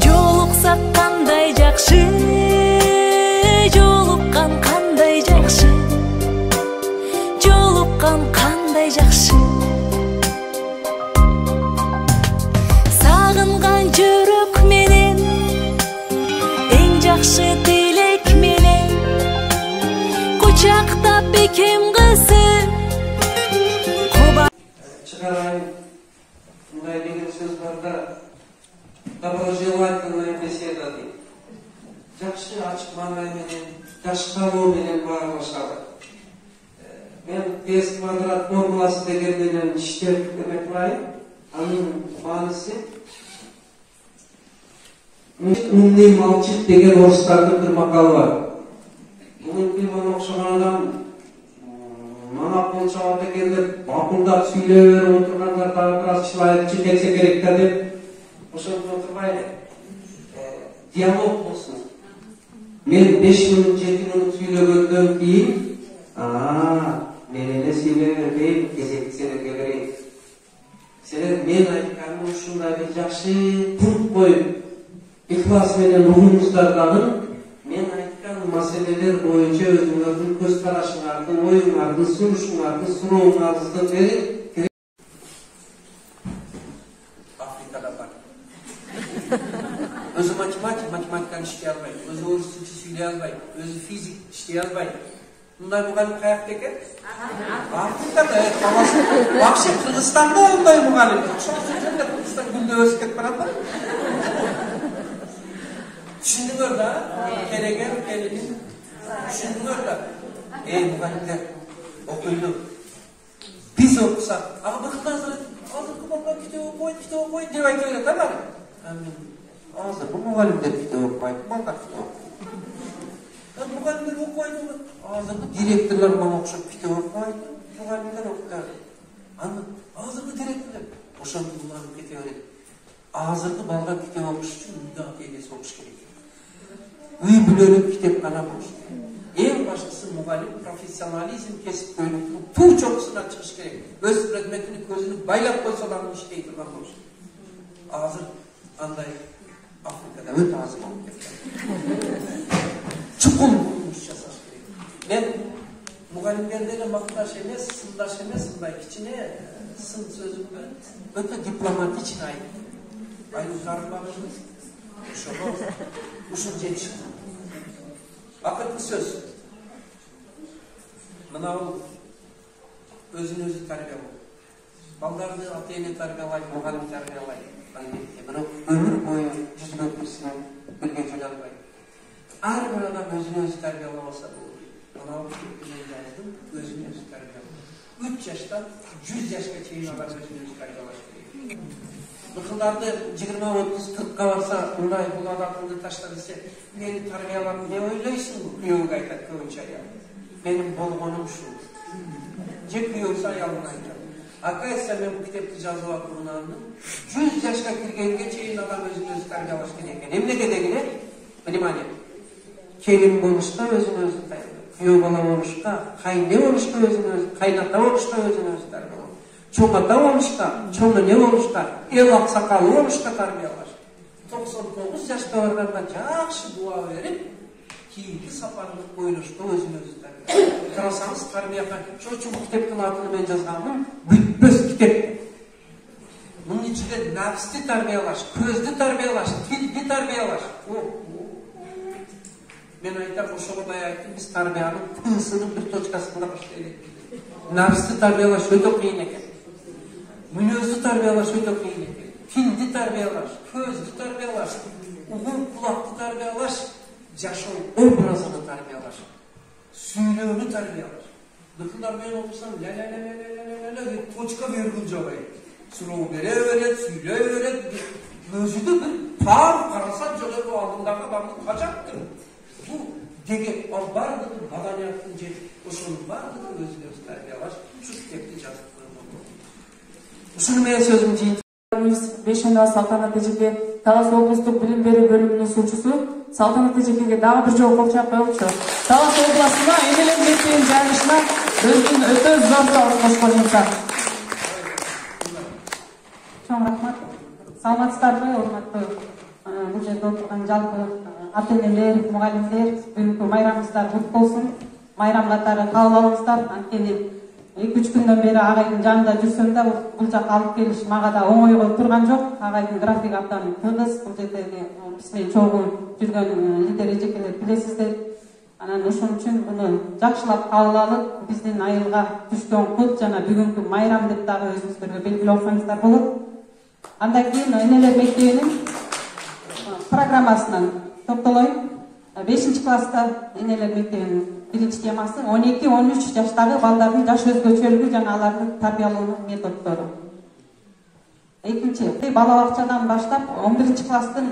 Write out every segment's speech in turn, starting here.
Жолуксак кандай жакшы, жолуккан кандай жакшы, жолуккан кандай жакшы. Сагынган жүрөк менен, эң жакшы тилек менен, кучактап бекем кызы. Чыгарайын, мындай деген сөз бар да, доброжелательная беседа дейт. Жакшы ачык маңай менен, жашкалоо менен баарлашады. Мен 5 квадрат формуласы деген менен иштеп эме кылайын. Анын мааниси умный молчит деген орустардын бир макалы бар. Муну мага окшогон адам мага болчабат экен деп бакылдап сүйлөп отургандар дагы бир аз чылайып кетсе керек да деп ошентип отурбай диалог болсун. Мен 5 мүнөт 7 мүнөт сүйлөгөндөн кийин мен эле сүйлөбөйм, кезекти силерге берейин. Силер мен айтканым ушундай бир жакшы пункт коюп ыхлас менен угуңуздардагы мен айткан маселелер боюнча өзүңөрдүн көз карашыңарды, оюңарды, сунушуңарды, сурооңарды берип Африкада бар. Өзү математиканы иштей албайт, өзү орус тилин сүйлөй албайт, өзү физик иштей албайт. Мындай мугалим каякта экен? Африкада, вообще Кыргызстанда мындай мугалим. Кыргызстан күндө өсүп кетип барат. Düşündüler da, keregen, düşündüler da, muhallimler okuydu. Biz okusak, bakın hazırlıkı baba kitap okuyun, diye ayıt öyle, tamam mı? Hazır, bu muhallimler kitap okuyun, bakar kitap okuyun. Muhallimler okuydu, hazırlıkı direktörler bana okuyup kitap okuyun, muhallimler okuyun. Hazırlıkı direktörler, oşandı bunların kitap öyle. Hazırlıkı balga kitap okuş için müdahale edesi okuş gerek. Үй бүлөлүк китепкана болуш керек. Эң баштысы мугалим профессионализм кесип бөлүктүн туу чокусуна чыгыш керек. Өз предметини көзүнү байлап койсо дагы иштей турган болуш керек. Азыр андай Африкада өтө аз болуп кеткен. Чукул курулуш жасаш керек. Мен мугалимдерден макташ эмес, сындаш эмес, мындай кичине сын сөзүмдө өтө дипломатичный айттым. Айылдарын багышыңыз. Ушун жетишти. Акыркы сөз. Мынау өзүн өзү тарбиялоо. Балдарды ата-эне тарбиялайт, мугалим тарбиялайт. Бирок өмүр бою жүзгө кырсын бирге жүрө албайт. Ар бир адам өзүн өзү тарбиялабаса болот. Мынау жайдын өзүн өзү тарбиялоо. 3 жаштан 100 жашка чейин адам өзүн өзү тарбиялаш керек. Быкылдарды 20-30-40 барса, мындай бул адамды таштап десе, мени тарбиялап не ойлойсуң? Күйөөгө айтат көбүнчө аял. Менин болгонум ушул. Же күйөөсү аялына айтат. Акайса мен бул китепти жазып атымдан 100 жашка киргенге чейин адам өзүн өзү тарбиялаш керек экен. Эмнеге дегене? Внимание. Келин болушта өзүн өзү тарбиялоо. Күйөө бала болушта, кайне болушта өзүн өзү, кайната болушта өзүн өзү тарбиялоо. Чоңата болушта, чоңу не болушта, эл аксакалы болушта тарбиялаш. 99 жашка барганда жакшы дуа берип, кийинки сапарыңды ойлошто өзүн өзү тарбиялаш. Карасаңыз тарбияга чочун китептин атын мен жазганмын, бүтпөс китеп. Мунун ичинде нафсти тарбиялаш, көздү тарбиялаш, тилди тарбиялаш. Мен айтам, ошого бай айттым, биз тарбиянын тынсынын бир точкасында баштайлык. Нафсти тарбиялаш өтө кыйын экен. Мүнөздү тарбиялаш өтө кыйын экен. Тилди тарбиялаш, көздү тарбиялаш, угун кулакты тарбиялаш, жашоо образын тарбиялаш, сүйлөөнү тарбиялаш. Быкылдар менен отурсам, ля-ля-ля-ля-ля-ля-ля точка бергүл жабай. Суроо бере берет, сүйлөй берет. Өзүдө бир тар караса жогору алдындагы адамды кажаттыр. Бул деген ал бардыгы маданияттын жети, ошонун бардыгы өзүнө тарбиялаш, ушу китепти жазып койгон. Ушуну менен сөзүм жыйынтык. 5 Салтанат эжеке Талас облустук билим берүү бөлүмүнүн суучусу Салтанат эжекеге дагы бир жолу кол чапкылчу. Талас областына эмелен бетинин жайылышына өзүнүн өтө зор табыш кошкон инсан. Саламатсыздарбы, урматтуу бул жерде отурган жалпы ата-энелер, мугалимдер, бүгүнкү майрамыңыздар куттуу болсун. Майрам катары кабыл алыңыздар. Анткени 2-3 күндөн бери агайдын жанында жүрсөм да бул жака алып келиш мага да оңойго турган жок. Агайдын графиги абдан тыгыз. Бул жердеги биз менен чогуу жүргөн лидер эжекелер билесиздер. Анан ошон үчүн буну жакшылап кабыл алып, биздин айылга түшкөн кут жана бүгүнкү майрам деп дагы өзүңүздөргө белгилеп койсоңуздар болот. Андан кийин энелер мектебинин программасынан токтолоюм. 5-класста энелер мектебинин биринчи темасы 12-13 жаштагы балдардын жаш өзгөчөлүгү жана алардын тарбиялоонун методдору. Экинчи, бала бакчадан баштап 11-класстын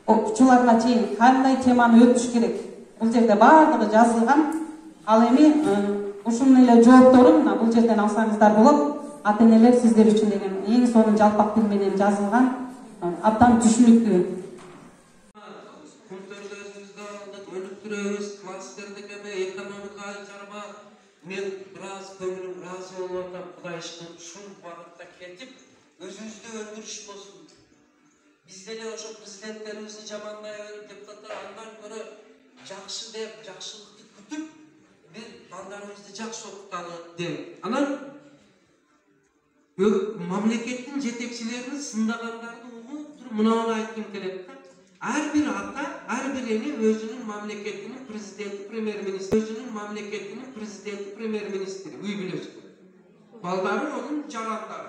окуучуларына чейин кандай теманы өтүш керек? Бул жерде баардыгы жазылган. Ал эми ушунун эле жоопторун бул жерден алсаңыздар болот. Ата-энелер сиздер үчүн деген эң сонун жалпак тил менен жазылган, абдан түшүнүктүү. Өнүктүрөбүз, класстердик эме экономикалык жарма. Мен бираз көңүлүм ыраазы болуп атам. Кудай ишин ушул багытта кетип, өзүбүздү өндүрүш болсун. Биз деле ошо президенттерибизди жамандай берип, депутаттар андан көрө жакшы деп, жакшылыкты күтүп, бир балдарыбызды жакшы окуталы деп. Анан мамлекеттин жетекчилерин сындагандарды угуп туруп мынаны айткым келет. Ар бир ата, ар бир эне өзүнүн мамлекетинин президенти, премьер-министри, өзүнүн мамлекетинин президенти, премьер-министри, үй бүлөсү. Балдары онун жарандары.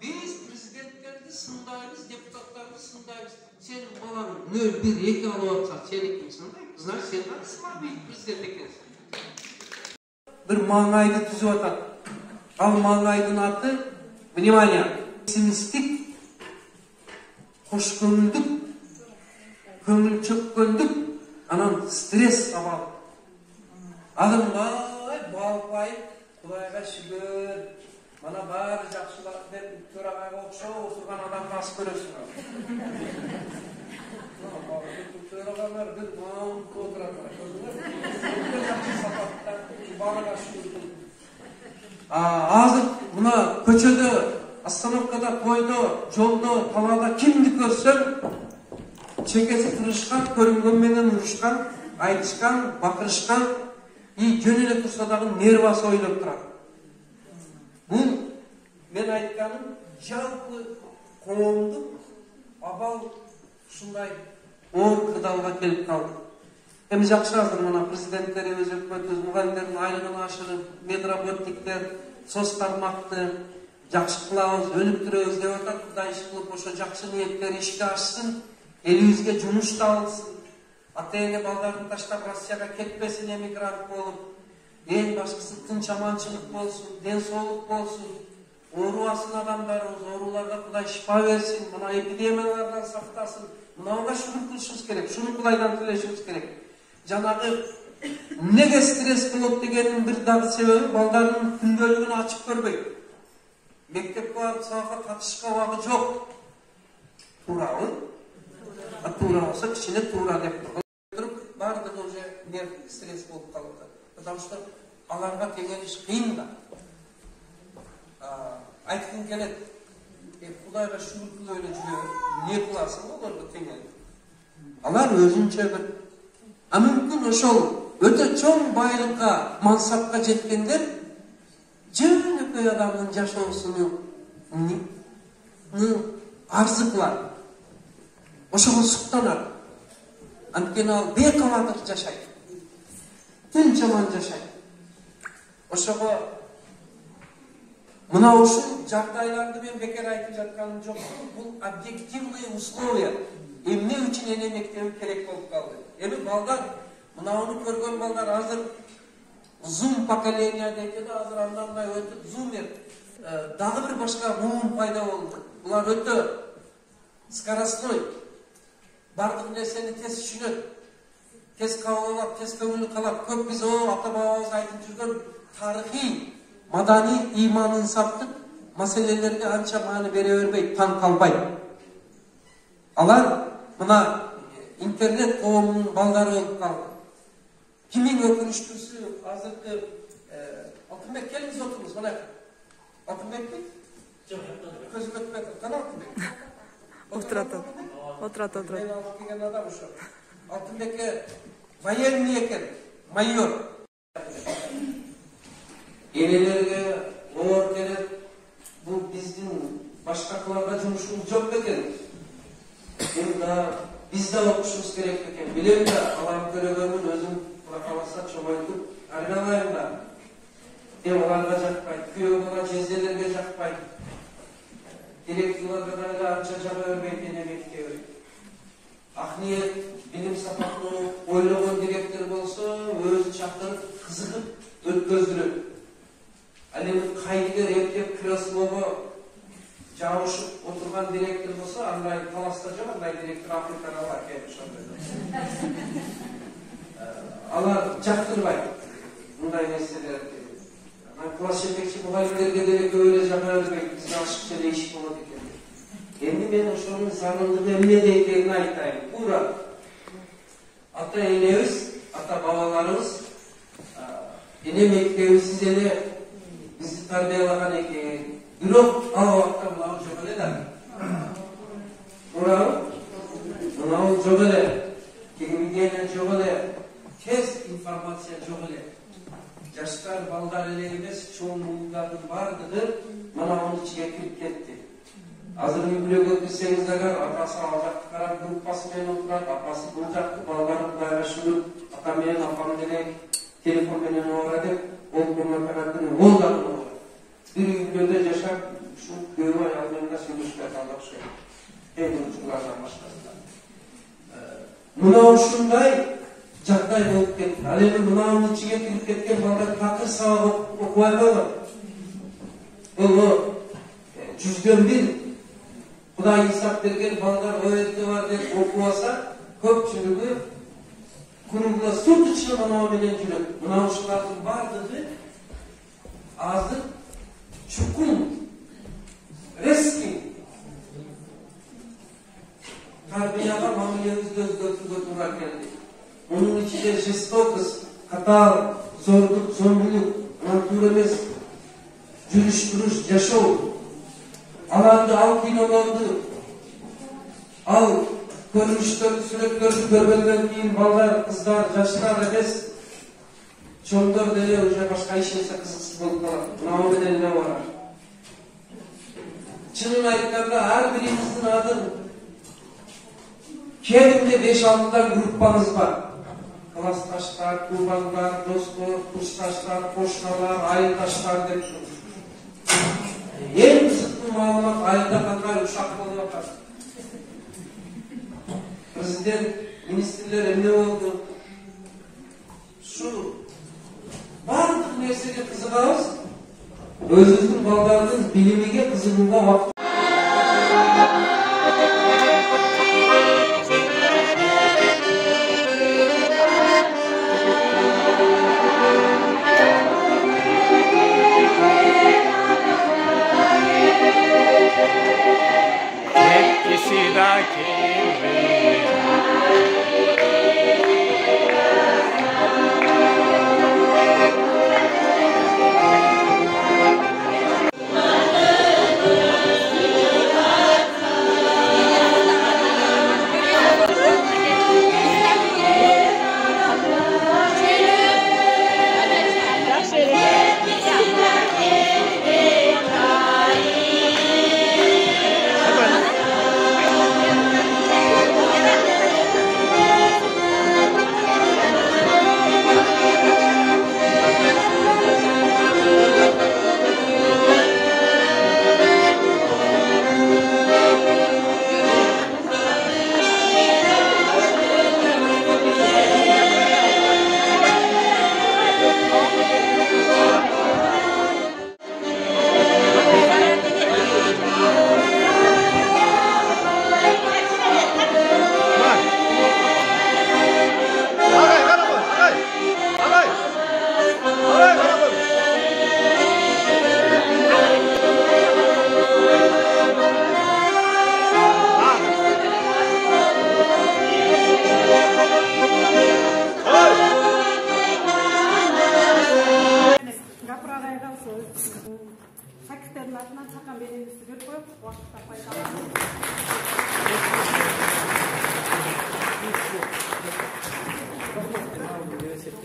Биз президенттерди сындайбыз, депутаттарды сындайбыз. Сен балаң 0-1-2 алып атса, сеники сындайбыз. Значит, сен да сынабый президент экенсиң. Бир маңайды түзүп атат. Ал маңайдын аты, внимание, пессимистик, кош көңүлдүк, көңүл чөккөндүк, анан стресс абал. Адымбай, балпайып, Кудайга шүгүр, мана баары жакшылап деп төрагага окшоп отурган адамды аз көрөсүң. Төрагалар бир маунт отурат. Жакшы сапатта, баарыга шүгүр. Азыр мына көчөдө, остановкада, койдо, жолдо, талаада кимди көрсөң, чекеси кырышкан, көрүнгөн менен урушкан, айтышкан, бакырышкан, жөн эле турса дагы нервасы ойлоп турат. Бул мен айтканым жалпы коомдук абал ушундай оор кыдалга келип калды. Эми жакшы азыр мына президенттерибиз, өкмөтүбүз мугалимдердин айлыгын ашырып, медработниктер, соц тармакты жакшы кылабыз, өнүктүрөбүз деп атат. Кудай иш кылып ошо жакшы ниеттер ишке ашсын, элибизге жумуш табылсын. Ата-эне балдарын таштап Россияга кетпесин, эмигрант болуп, эң башкысы тынч аманчылык болсун, ден соолук болсун. Оорубасын адамдарыбыз, ооруларга Кудай шифа берсин, мына эпидемиялардан сактасын. Мынага шүгүр кылышыбыз керек, шуну Кудайдан тилешибиз керек. Жанагы неге стресс болот дегенин бир дагы себеби балдардын күндөлүгүн ачып көрбөйт. Мектепке барып сабакка катышышка убагы жок. Туурабы? Туура болсо кичине туура деп туруп, баардыгы уже нерв стресс болуп калат. Потому что аларга теңелиш кыйын да. Айткым келет, Кудайга шүгүр кылып эле жүрөбүз. Не кыласың олорго теңелип? Алар өзүнчө бир мүмкүн ошол өтө чоң байлыкка, мансапка жеткендер жөнөкөй адамдын жашоосуну арзы кылат. Ошого суктанат. Анткени ал бекабатыр жашайт. Тынч аман жашайт. Ошого мына ушул жагдайларды мен бекер айтып жатканым жок. Бул объективный условия. Эмне үчүн эне мектеби керек болуп калды? Эми балдар, мынауну көргөн балдар азыр зум поколения дейт да, азыр андан өтүп зумер. Дагы бир башка муун пайда болду. Булар өтө скоростной. Бардык нерсени тез түшүнөт. Тез кабыл алат, тез көңүлү калат. Көп биз ата бабабыз айтып жүргөн тарыхый, маданий, иман инсаптык маселелерге анча маани бере бербейт, таң калбайт. Алар мына интернет коомунун балдары болуп калды. Кимин өкүнүчтүүсү азыркы Алтынбек, келиңиз отуруңуз, мына. Алтынбекпи? Көз көтпеді. Қана Алтынбек. Отырады. Мен алып келген адам ұшы. Алтынбекке военный екен, майор. Енелерге олар келіп, бұл біздің башқақларға жұмысымыз жоқ екен. Біз де оқушымыз керек екен. Білем де, алам көрегенмін өзім қаласа чомайтып, арналайым да. Оларға жақпайды, күйеу бала жезделерге жақпайды. Директорларға да анша жаба өрмейді, мектепке өрмейді. Ақниет, білім сапатын ойлаған директор болса, өзі шақырып, қызығып, өткөздіріп. Әлемі қайдығыр ептеп креслоға жауышып отырған директор болса, андай таласта жоқ, андай директор Африкаға бар келіп шандай. Алар жақтырбайды, мұндай нәрселерді. Класс жетекші мұғалімдерге деле көбірек жаба өрмейді, бізге ашықша дейшік болады екен. Енді мен ошоның заңындығы эмнеде екенін айтайын. Ура! Ата енебиз, ата бабаларыбыз, эне мектебибиз эле бизди тарбиялаган экен. Бирок ал убакта мынау жок эле да. Урабы? Мынау жок эле. Телевидение жок эле. Тез информация жок эле. Жаштар, балдар эле эмес, чоң муулдардын бардыгы мынанын ичине кирип кетти. Азыр үйлөргө кирсеңиздер, атасы ал жакты карап группасы менен отурат, апасы бул жакты, балдары кудайга шүгүр, ата менен апам деле телефон менен обара деп, ол коммуникацияны ол дагы обара. Бир үйлөрдө жашап, ушул күйөө аял менен да сүйлөшпөй калдык ошол. Ушулардан башкасы. Мына ушундай жагдай болуп кетти. Ал эми мынанын ичине кирип кеткен балдар такыр сабак окубай калган. Бул жүздөн бир Құдай исап берген балдар ойетті бар деп оқуаса, көпчілігі күнігіла сутычны мынау менен жүрек. Мынау шылардың бардығы азыр чукун, резкий. Тарбияға мамилемізді өзгөртүүгө туура келди. Onun içinde жестокость, қатал, зорлық, зомбулук, натура эмес, жүрүш-туруш, жашоо. Аланды, ал киноларды, ал көрүнүштөрдү, сүрөттөрдү көргөндөн кийин балдар, кыздар, жаштар эмес, чоңдор деле уже башка иш нерсе кызыксыз болуп калат. Мынау менен эмне бар? Чынын айтканда ар бирибиздин адын кеминде 5-6 группаңыз бар. Классташтар, туугандар, достор, курсташтар, кошуналар, айылдаштар деп. Ең қызықты маалымат айылда кандай ушак болуп атат. Президент, министрлер эмне болду? Шу бардык нерсеге кызыгабыз, өзүбүздүн балдардын билимиге кызыгууга убакыт. Мугалимдердин атынан чакан берүүбүздү берип коёк. Убакытта пайдаланып.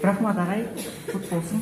Рахмат агай, кут болсун.